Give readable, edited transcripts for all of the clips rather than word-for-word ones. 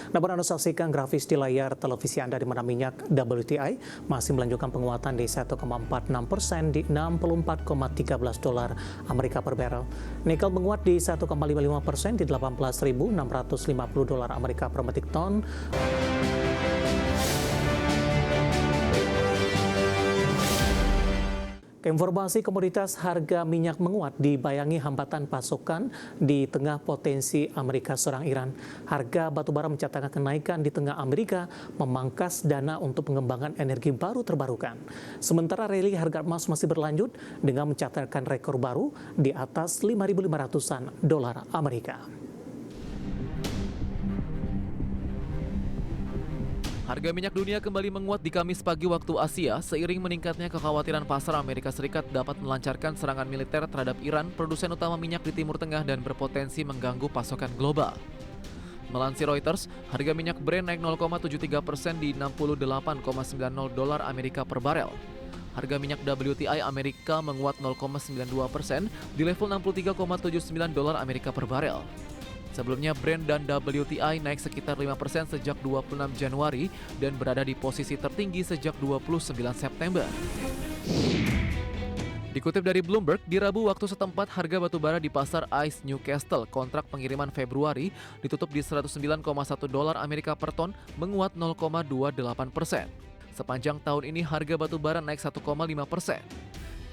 Dapat Anda saksikan grafis di layar televisi Anda di mana minyak WTI masih melanjutkan penguatan di 1,46% di 64,13 dolar Amerika per barrel. Nikel menguat di 1,55% di 18.650 dolar Amerika per metrik ton. Informasi komoditas harga minyak menguat dibayangi hambatan pasokan di tengah potensi Amerika serang Iran. Harga batubara mencatatkan kenaikan di tengah Amerika memangkas dana untuk pengembangan energi baru terbarukan. Sementara rally harga emas masih berlanjut dengan mencatatkan rekor baru di atas 5.500-an dolar Amerika. Harga minyak dunia kembali menguat di Kamis pagi waktu Asia seiring meningkatnya kekhawatiran pasar Amerika Serikat dapat melancarkan serangan militer terhadap Iran, produsen utama minyak di Timur Tengah dan berpotensi mengganggu pasokan global. Melansir Reuters, harga minyak Brent naik 0,73% di 68,90 dolar Amerika per barel. Harga minyak WTI Amerika menguat 0,92% di level 63,79 dolar Amerika per barel. Sebelumnya Brent dan WTI naik sekitar 5% sejak 26 Januari dan berada di posisi tertinggi sejak 29 September. Dikutip dari Bloomberg, di Rabu waktu setempat harga batubara di pasar ICE Newcastle kontrak pengiriman Februari ditutup di 109,1 dolar Amerika per ton, menguat 0,28%. Sepanjang tahun ini harga batubara naik 1,5%.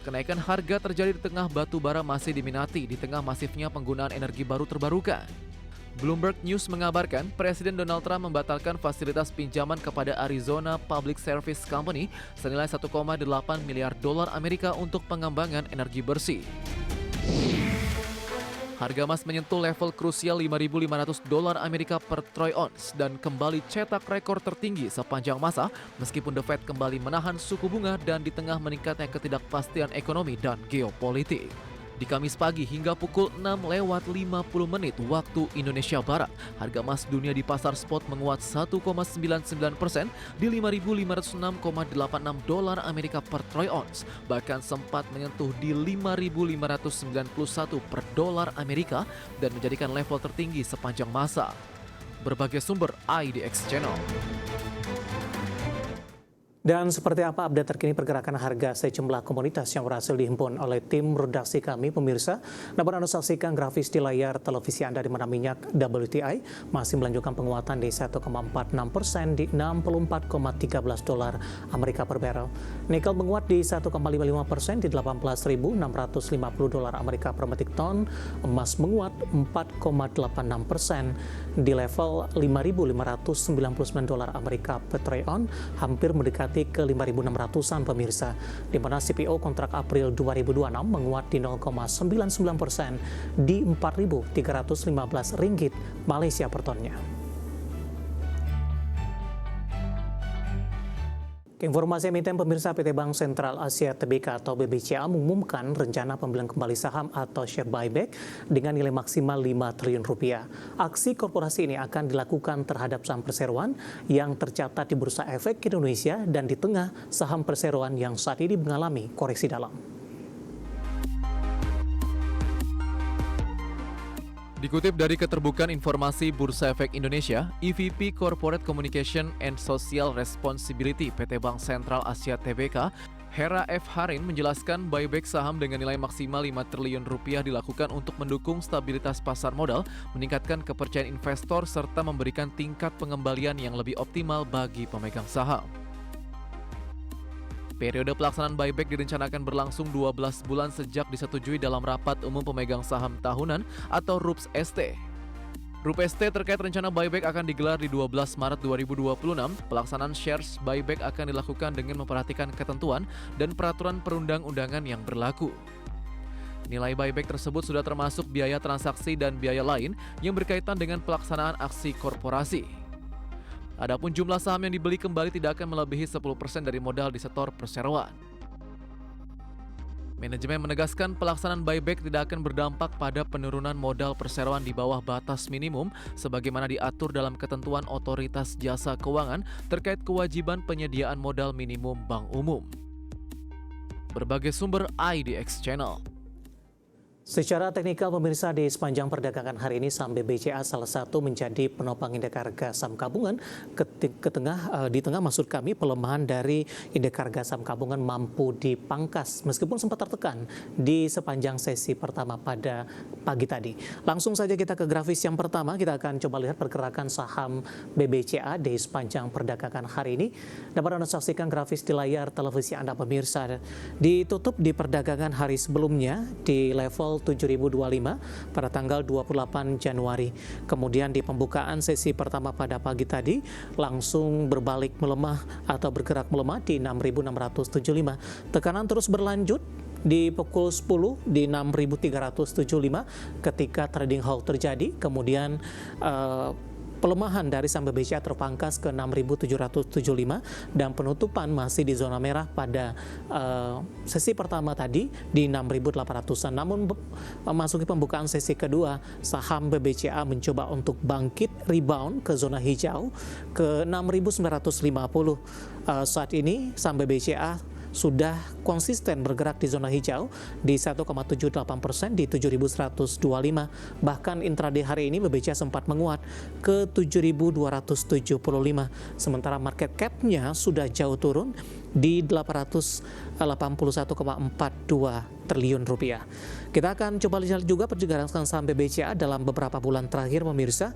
Kenaikan harga terjadi di tengah batubara masih diminati di tengah masifnya penggunaan energi baru terbarukan. Bloomberg News mengabarkan Presiden Donald Trump membatalkan fasilitas pinjaman kepada Arizona Public Service Company senilai 1,8 miliar dolar Amerika untuk pengembangan energi bersih. Harga emas menyentuh level krusial 5.500 dolar Amerika per troy ounce dan kembali cetak rekor tertinggi sepanjang masa meskipun The Fed kembali menahan suku bunga dan di tengah meningkatnya ketidakpastian ekonomi dan geopolitik. Di Kamis pagi hingga pukul 6:50 waktu Indonesia Barat, harga emas dunia di pasar spot menguat 1,99% di 5.506,86 dolar Amerika per troy ounce, bahkan sempat menyentuh di 5.591 per dolar Amerika dan menjadikan level tertinggi sepanjang masa. Berbagai sumber IDX Channel. Dan seperti apa update terkini pergerakan harga sejumlah komoditas yang berhasil dihimpun oleh tim redaksi kami, pemirsa? Dapat Anda saksikan grafis di layar televisi Anda di mana minyak WTI masih melanjutkan penguatan di 1,46% di 64,13 dolar Amerika per barrel. Nikel menguat di 1,55% di 18.650 dolar Amerika per metrik ton. Emas menguat 4,86% di level 5.599 dolar Amerika per troy ounce, hampir mendekati ke 5.600-an pemirsa, di mana CPO kontrak April 2026 menguat di 0,99% di 4.315 ringgit Malaysia per tonnya. Informasi emiten pemirsa, PT Bank Sentral Asia Tbk atau BBCA mengumumkan rencana pembelian kembali saham atau share buyback dengan nilai maksimal 5 triliun rupiah. Aksi korporasi ini akan dilakukan terhadap saham perseroan yang tercatat di Bursa Efek Indonesia dan di tengah saham perseroan yang saat ini mengalami koreksi dalam. Dikutip dari Keterbukaan Informasi Bursa Efek Indonesia, EVP Corporate Communication and Social Responsibility PT Bank Sentral Asia Tbk, Hera F. Harin menjelaskan buyback saham dengan nilai maksimal 5 triliun rupiah dilakukan untuk mendukung stabilitas pasar modal, meningkatkan kepercayaan investor, serta memberikan tingkat pengembalian yang lebih optimal bagi pemegang saham. Periode pelaksanaan buyback direncanakan berlangsung 12 bulan sejak disetujui dalam Rapat Umum Pemegang Saham Tahunan atau RUPS ST. RUPS ST terkait rencana buyback akan digelar di 12 Maret 2026. Pelaksanaan shares buyback akan dilakukan dengan memperhatikan ketentuan dan peraturan perundang-undangan yang berlaku. Nilai buyback tersebut sudah termasuk biaya transaksi dan biaya lain yang berkaitan dengan pelaksanaan aksi korporasi. Adapun jumlah saham yang dibeli kembali tidak akan melebihi 10% dari modal disetor perseroan. Manajemen menegaskan pelaksanaan buyback tidak akan berdampak pada penurunan modal perseroan di bawah batas minimum sebagaimana diatur dalam ketentuan Otoritas Jasa Keuangan terkait kewajiban penyediaan modal minimum bank umum. Berbagai sumber IDX Channel. Secara teknikal pemirsa, di sepanjang perdagangan hari ini saham BBCA salah satu menjadi penopang indeks harga saham gabungan di tengah maksud kami pelemahan dari indeks harga saham gabungan mampu dipangkas meskipun sempat tertekan di sepanjang sesi pertama pada pagi tadi. Langsung saja kita ke grafis yang pertama, kita akan coba lihat pergerakan saham BBCA di sepanjang perdagangan hari ini. Dapat Anda saksikan grafis di layar televisi Anda pemirsa. Ditutup di perdagangan hari sebelumnya di level 7.025 pada tanggal 28 Januari. Kemudian di pembukaan sesi pertama pada pagi tadi langsung berbalik melemah atau bergerak melemah di 6.675. Tekanan terus berlanjut di pukul 10 di 6.375 ketika trading halt terjadi. Kemudian pelemahan dari saham BBCA terpangkas ke 6.775 dan penutupan masih di zona merah pada sesi pertama tadi di 6.800-an. Namun memasuki pembukaan sesi kedua, saham BBCA mencoba untuk bangkit rebound ke zona hijau ke 6.950. Saat ini saham BBCA sudah konsisten bergerak di zona hijau di 1,78% di 7.125. Bahkan intraday hari ini BBCA sempat menguat ke 7.275. Sementara market cap-nya sudah jauh turun di 881,42 triliun rupiah. Kita akan coba lihat juga pergerakan saham BBCA dalam beberapa bulan terakhir pemirsa.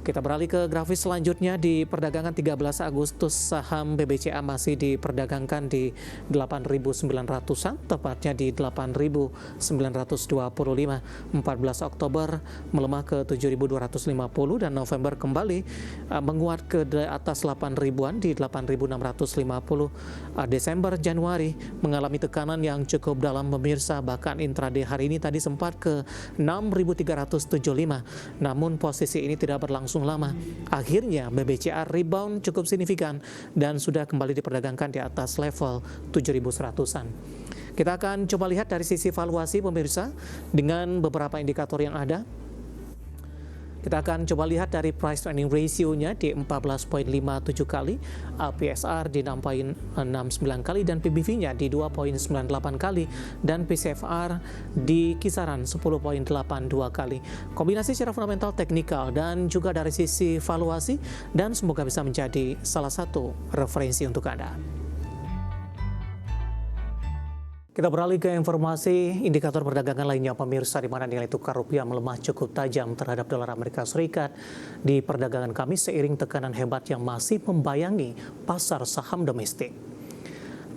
Kita beralih ke grafis selanjutnya. Di perdagangan 13 Agustus saham BBCA masih diperdagangkan di 8.900-an, tepatnya di 8.925. 14 Oktober melemah ke 7.250 dan November kembali menguat ke atas 8.000-an di 8.650. Desember Januari mengalami tekanan yang cukup dalam pemirsa, bahkan intraday hari ini tadi sempat ke 6.375. Namun posisi ini tidak berlangsung lama. Akhirnya BBCA rebound cukup signifikan dan sudah kembali diperdagangkan di atas level 7.100-an. Kita akan coba lihat dari sisi valuasi pemirsa dengan beberapa indikator yang ada. Kita akan coba lihat dari price to earning ratio-nya di 14,57 kali, PSR di 6,69 kali, dan PBV-nya di 2,98 kali, dan PCFR di kisaran 10,82 kali. Kombinasi secara fundamental, teknikal, dan juga dari sisi valuasi, dan semoga bisa menjadi salah satu referensi untuk Anda. Kita beralih ke informasi indikator perdagangan lainnya pemirsa, di mana nilai tukar rupiah melemah cukup tajam terhadap dolar Amerika Serikat di perdagangan Kamis seiring tekanan hebat yang masih membayangi pasar saham domestik.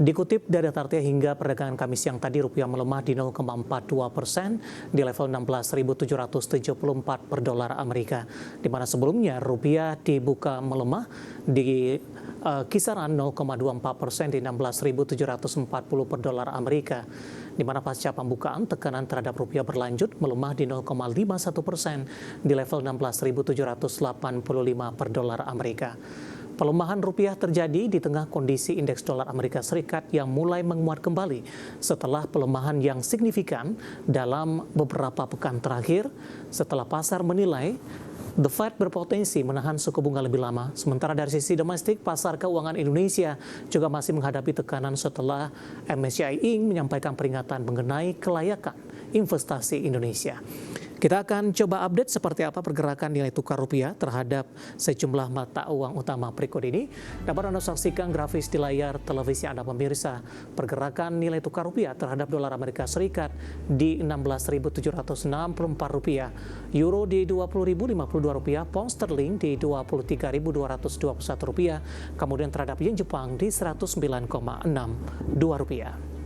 Dikutip dari data hingga perdagangan Kamis yang tadi, rupiah melemah di 0,42% di level 16.774 per dolar Amerika, di mana sebelumnya rupiah dibuka melemah di kisaran 0,24% di 16.740 per dolar Amerika, di mana pasca pembukaan tekanan terhadap rupiah berlanjut melemah di 0,51% di level 16.785 per dolar Amerika. Pelemahan rupiah terjadi di tengah kondisi indeks dolar Amerika Serikat yang mulai menguat kembali setelah pelemahan yang signifikan dalam beberapa pekan terakhir, setelah pasar menilai The Fed berpotensi menahan suku bunga lebih lama. Sementara dari sisi domestik, pasar keuangan Indonesia juga masih menghadapi tekanan setelah MSCI Inc. menyampaikan peringatan mengenai kelayakan investasi Indonesia. Kita akan coba update seperti apa pergerakan nilai tukar rupiah terhadap sejumlah mata uang utama berikut ini. Dapat Anda saksikan grafis di layar televisi Anda pemirsa. Pergerakan nilai tukar rupiah terhadap dolar Amerika Serikat di 16.764 rupiah, euro di 20.052 rupiah, pound sterling di 23.221 rupiah, kemudian terhadap yen Jepang di 109,62 rupiah.